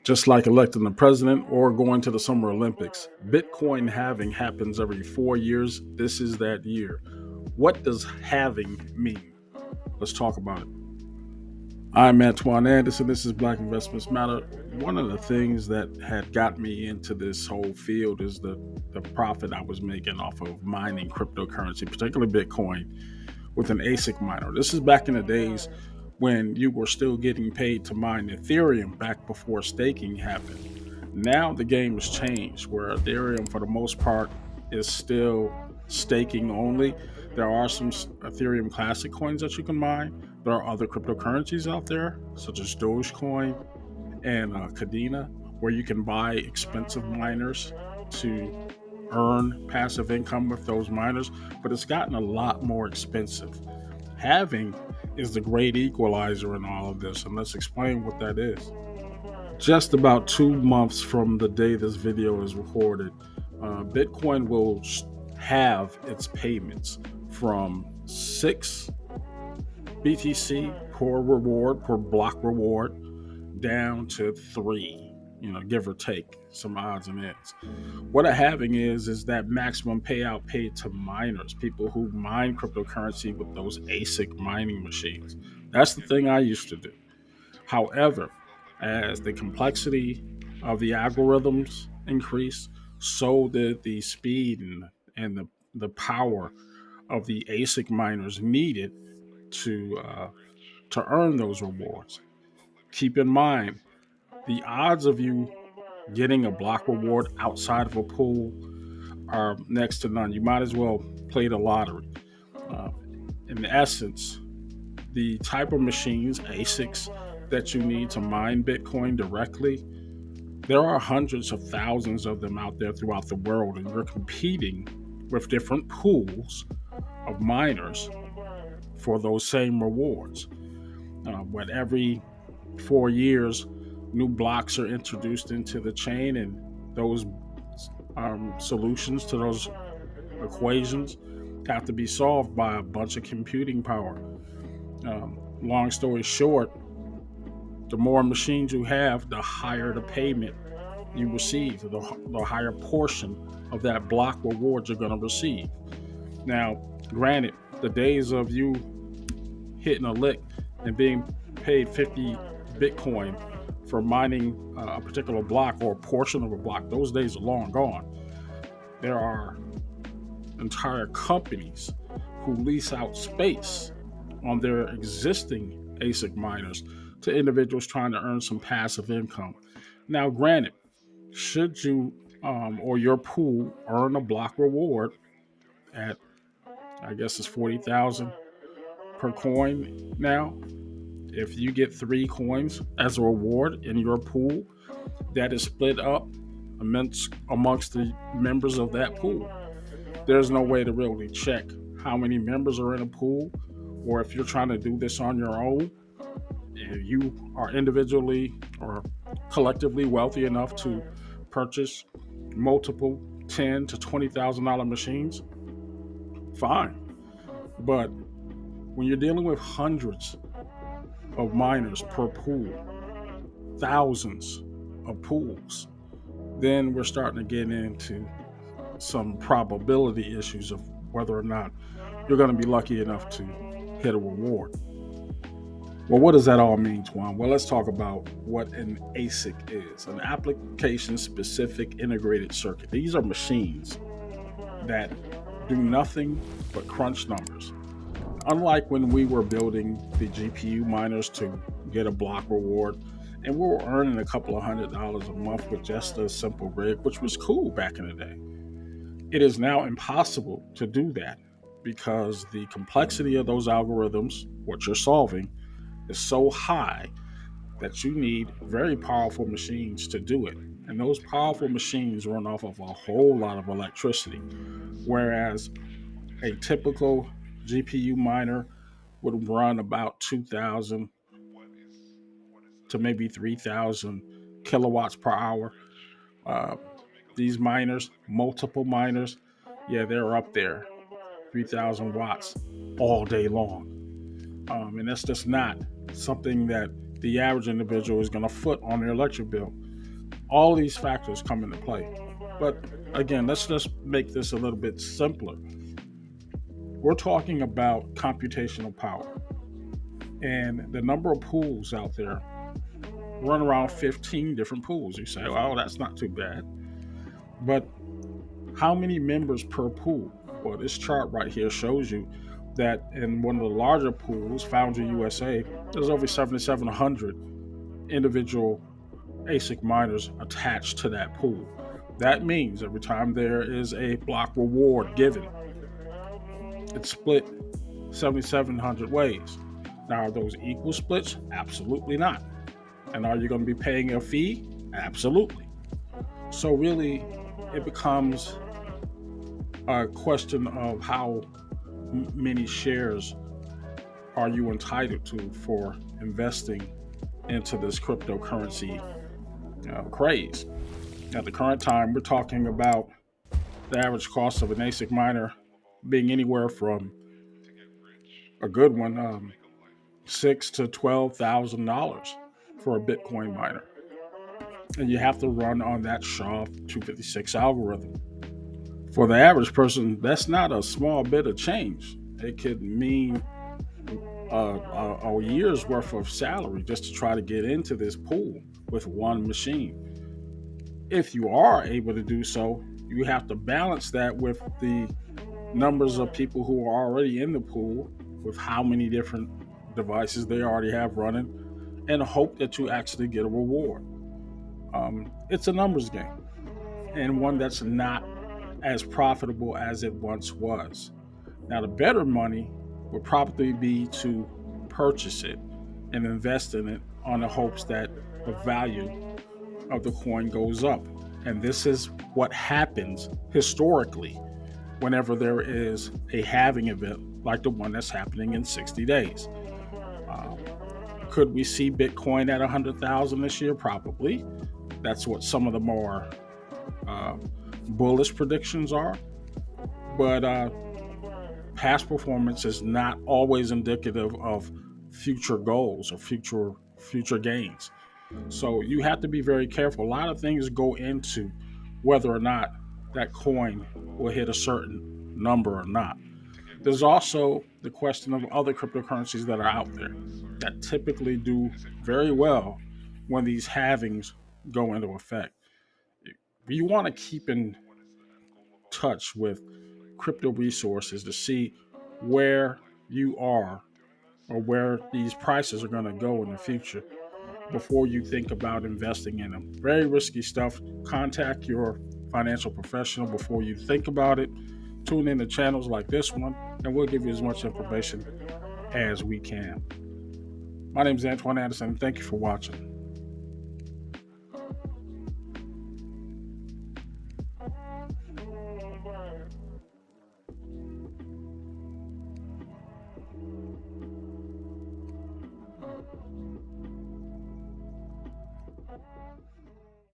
Just like electing the president or going to the Summer Olympics, Bitcoin halving happens every 4 years. This is that year. What does halving mean? Let's talk about it. I'm Antoine Anderson. This is Black Investments Matter. One of the things that had got me into this whole field is the profit I was making off of mining cryptocurrency, particularly Bitcoin, with an ASIC miner. This is back in the days when you were still getting paid to mine Ethereum back before staking happened. Now the game has changed where Ethereum, for the most part, is still staking only. There are some Ethereum Classic coins that you can mine. There are other cryptocurrencies out there, such as Dogecoin and Cadena, where you can buy expensive miners to earn passive income with those miners, but it's gotten a lot more expensive. Halving is the great equalizer in all of this, and let's explain what that is. Just about 2 months from the day this video is recorded, Bitcoin will have its payments from 6 BTC per reward, per block reward, down to 3, give or take some odds and ends. What a halving is that maximum payout paid to miners, people who mine cryptocurrency with those ASIC mining machines. That's the thing I used to do. However, as the complexity of the algorithms increased, so did the speed and the power of the ASIC miners needed to uh, to earn those rewards. Keep in mind, the odds of you getting a block reward outside of a pool are next to none. You might as well play the lottery. Uh, in essence, the type of machines, ASICs, that you need to mine Bitcoin directly, there are hundreds of thousands of them out there throughout the world, and you're competing with different pools of miners for those same rewards. But every 4 years, new blocks are introduced into the chain, and those solutions to those equations have to be solved by a bunch of computing power. Long story short, the more machines you have, the higher the payment you receive, the higher portion of that block reward you're going to receive. Now, granted, the days of you hitting a lick and being paid 50 Bitcoin for mining a particular block or a portion of a block, those days are long gone. There are entire companies who lease out space on their existing ASIC miners to individuals trying to earn some passive income. Now, granted, should you or your pool earn a block reward at, I guess it's 40,000 per coin now, if you get 3 coins as a reward in your pool, that is split up amongst the members of that pool. There's no way to really check how many members are in a pool, or if you're trying to do this on your own, if you are individually or collectively wealthy enough to purchase multiple $10,000 to $20,000 machines, fine. But when you're dealing with hundreds of miners per pool, thousands of pools, then we're starting to get into some probability issues of whether or not you're going to be lucky enough to hit a reward. Well, what does that all mean, Twan? Well, let's talk about what an ASIC is, an application specific integrated circuit. These are machines that do nothing but crunch numbers. Unlike when we were building the GPU miners to get a block reward, and we were earning a couple of $100 a month with just a simple rig, which was cool back in the day. It is now impossible to do that because the complexity of those algorithms, what you're solving, is so high that you need very powerful machines to do it. And those powerful machines run off of a whole lot of electricity. Whereas a typical GPU miner would run about 2,000 to maybe 3,000 kilowatts per hour. Uh, these miners, multiple miners, yeah, they're up there, 3,000 watts all day long. And that's just not something that the average individual is going to foot on their electric bill. All these factors come into play. But again, let's just make this a little bit simpler. We're talking about computational power, and the number of pools out there run around 15 different pools. You say, well, that's not too bad. But how many members per pool? Well, this chart right here shows you that in one of the larger pools, Foundry USA, there's over 7,700 individual ASIC miners attached to that pool. That means every time there is a block reward given, it's split 7,700 ways. Now, are those equal splits? Absolutely not. And are you going to be paying a fee? Absolutely. So, really, it becomes a question of how many shares are you entitled to for investing into this cryptocurrency craze. At the current time, we're talking about the average cost of an ASIC miner being anywhere from a good one, $6,000 to $12,000 for a Bitcoin miner, and you have to run on that SHA-256 algorithm. For the average person, that's not a small bit of change. It could mean a year's worth of salary just to try to get into this pool with one machine. If you are able to do so, you have to balance that with the numbers of people who are already in the pool, with how many different devices they already have running, and hope that you actually get a reward. It's a numbers game, and one that's not as profitable as it once was. Now, the better money would probably be to purchase it and invest in it on the hopes that the value of the coin goes up. And this is what happens historically whenever there is a halving event like the one that's happening in 60 days. Um, could we see Bitcoin at 100,000 this year? Probably. That's what some of the more uh, bullish predictions are. But past performance is not always indicative of future goals or future gains. So you have to be very careful. A lot of things go into whether or not that coin will hit a certain number or not. There's also the question of other cryptocurrencies that are out there that typically do very well when these halvings go into effect. You want to keep in touch with crypto resources to see where you are or where these prices are going to go in the future before you think about investing in them. Very risky stuff. Contact your financial professional before you think about it. Tune in to channels like this one, and we'll give you as much information as we can. My name is Antoine Anderson. Thank you for watching.